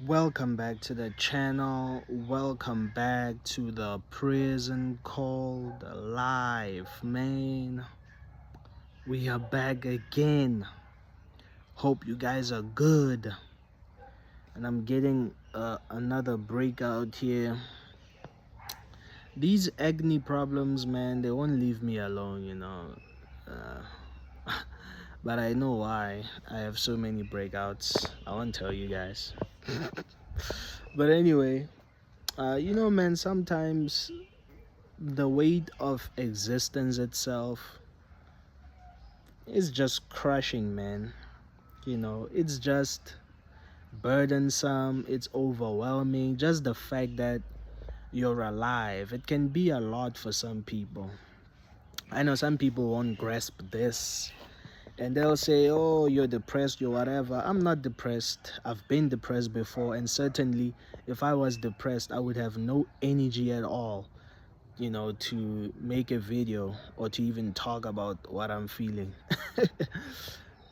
Welcome back to the channel. Welcome back to the prison called life, man. We are back again. Hope you guys are good. And I'm getting another breakout here. These acne problems, man, they won't leave me alone. But I know why. I have so many breakouts. I won't tell you guys. But anyway, man, sometimes the weight of existence itself is just crushing, man. It's just burdensome, it's overwhelming. Just the fact that you're alive, it can be a lot for some people. I know some people won't grasp this and they'll say, oh, you're depressed, you're whatever. I'm not depressed. I've been depressed before, and certainly if I was depressed, I would have no energy at all, to make a video or to even talk about what I'm feeling.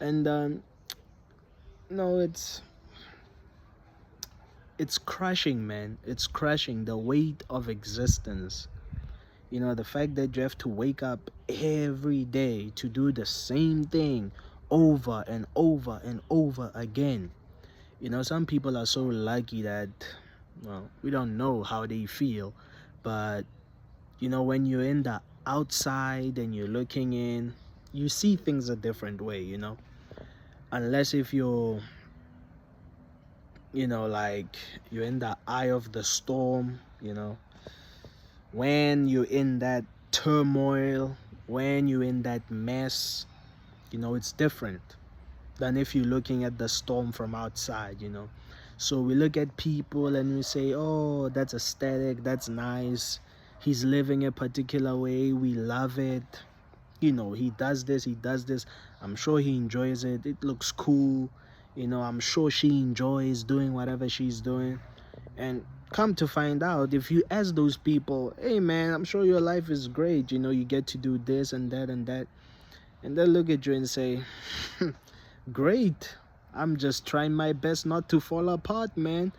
And no, it's crushing, man. It's crushing, the weight of existence. The fact that you have to wake up every day to do the same thing over and over and over again. Some people are so lucky that, well, we don't know how they feel, but when you're in the outside and you're looking in, you see things a different way. Unless if you're like you're in the eye of the storm, when you're in that turmoil, when you're in that mess, it's different than if you're looking at the storm from outside. So we look at people and we say, oh, that's aesthetic, that's nice, he's living a particular way, we love it. He does this, I'm sure he enjoys it, it looks cool. I'm sure she enjoys doing whatever she's doing. And come to find out, if you ask those people, hey man, I'm sure your life is great, you get to do this and that and that, and they'll look at you and say, great, I'm just trying my best not to fall apart, man.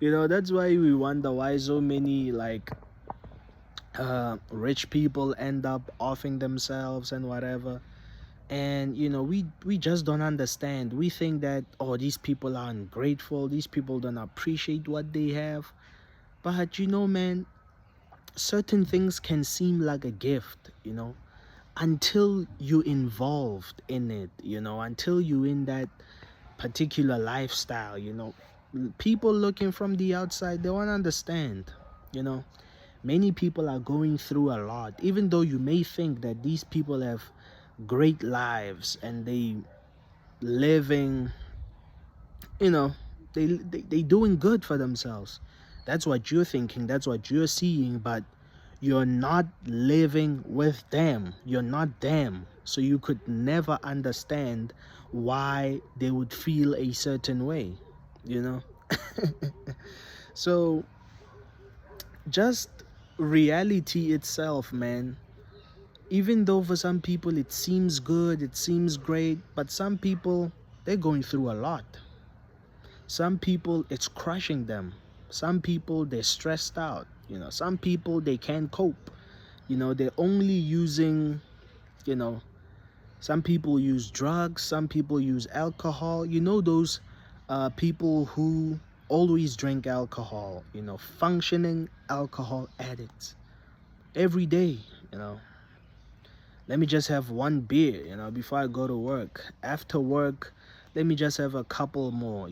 That's why we wonder why so many rich people end up offing themselves and whatever. And we just don't understand. We think that, oh, these people are ungrateful, these people don't appreciate what they have. But man, certain things can seem like a gift, until you involved in it, until you in that particular lifestyle. People looking from the outside, they won't understand. Many people are going through a lot, even though you may think that these people have great lives and they living, they doing good for themselves. That's what you're thinking, that's what you're seeing, but you're not living with them, you're not them, so you could never understand why they would feel a certain way. So just reality itself, man. Even though for some people it seems good, it seems great, but some people, they're going through a lot. Some people, it's crushing them. Some people, they're stressed out. Some people, they can't cope. They're only using, some people use drugs, some people use alcohol. Those people who always drink alcohol, functioning alcohol addicts. Every day, let me just have one beer, before I go to work. After work, let me just have a couple more,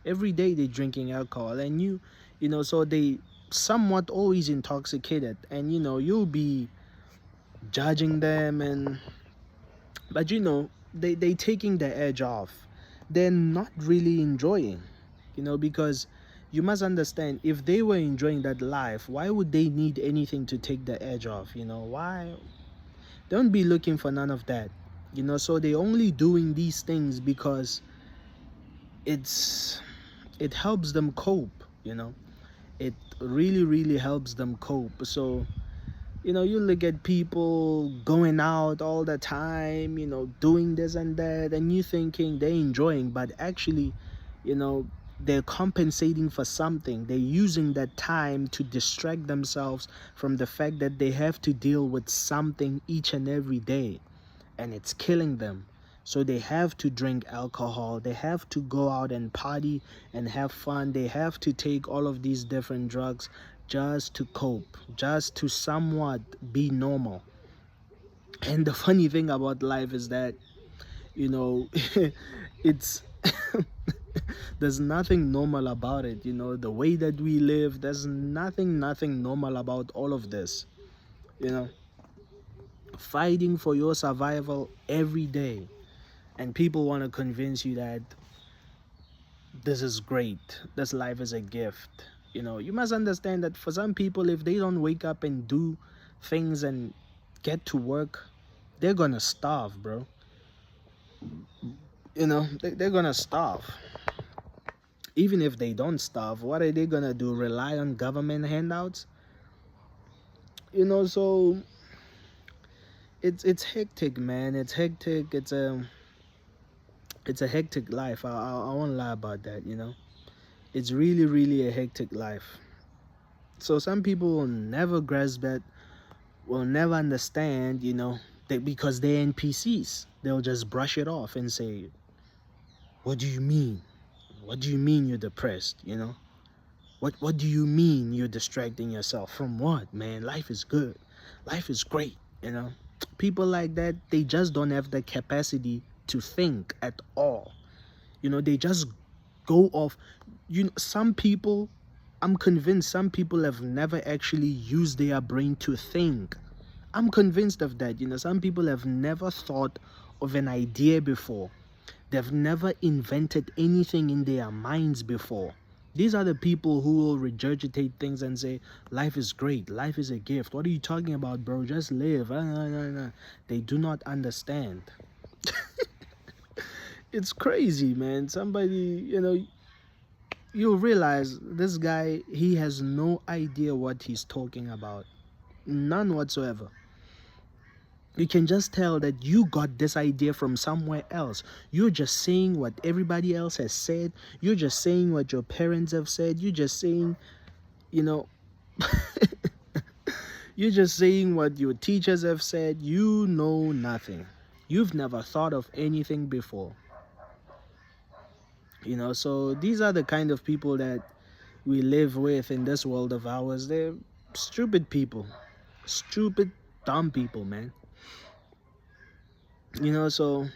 Every day they're drinking alcohol, and so they somewhat always intoxicated, and you'll be judging them, but they taking the edge off. They're not really enjoying, because you must understand, if they were enjoying that life, why would they need anything to take the edge off? Why? Don't be looking for none of that. So they only doing these things because it helps them cope. It really helps them cope. So You look at people going out all the time, doing this and that, and you thinking they're enjoying, but actually, you know, they're compensating for something. They're using that time to distract themselves from the fact that they have to deal with something each and every day, and it's killing them. So they have to drink alcohol, they have to go out and party and have fun, they have to take all of these different drugs just to cope, just to somewhat be normal. And the funny thing about life is that, you know, it's there's nothing normal about it. The way that we live, there's nothing normal about all of this. You know, fighting for your survival every day, and people want to convince you that this is great, this life is a gift. You must understand that for some people, if they don't wake up and do things and get to work, they're gonna starve, bro. They're gonna starve. Even if they don't starve, what are they gonna do, rely on government handouts? So it's hectic, man. It's hectic. It's a hectic life. I won't lie about that. It's really, really a hectic life. So some people will never grasp that, will never understand, that because they're NPCs, they'll just brush it off and say, what do you mean? What do you mean you're depressed? What do you mean you're distracting yourself from what, man? Life is good. Life is great, People like that, they just don't have the capacity to think at all. They just go off. Some people, I'm convinced some people have never actually used their brain to think. I'm convinced of that. Some people have never thought of an idea before. They've never invented anything in their minds before. These are the people who will regurgitate things and say, life is great, life is a gift. What are you talking about, bro? Just live. They do not understand. It's crazy, man. Somebody, you realize this guy, he has no idea what he's talking about. None whatsoever. You can just tell that you got this idea from somewhere else. You're just saying what everybody else has said. You're just saying what your parents have said. You're just saying, you know, you're just saying what your teachers have said. You know nothing. You've never thought of anything before. So these are the kind of people that we live with in this world of ours. They're stupid people. Stupid, dumb people, man. So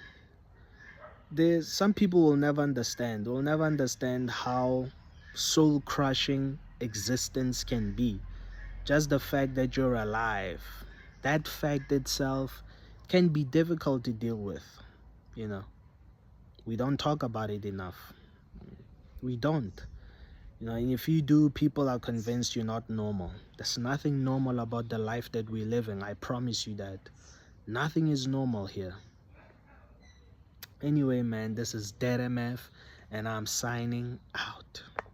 there's some people will never understand. Will never understand how soul crushing existence can be. Just the fact that you're alive, that fact itself can be difficult to deal with. We don't talk about it enough. We don't. And if you do, people are convinced you're not normal. There's nothing normal about the life that we live in. I promise you that. Nothing is normal here. Anyway, man, this is DeadMf, and I'm signing out.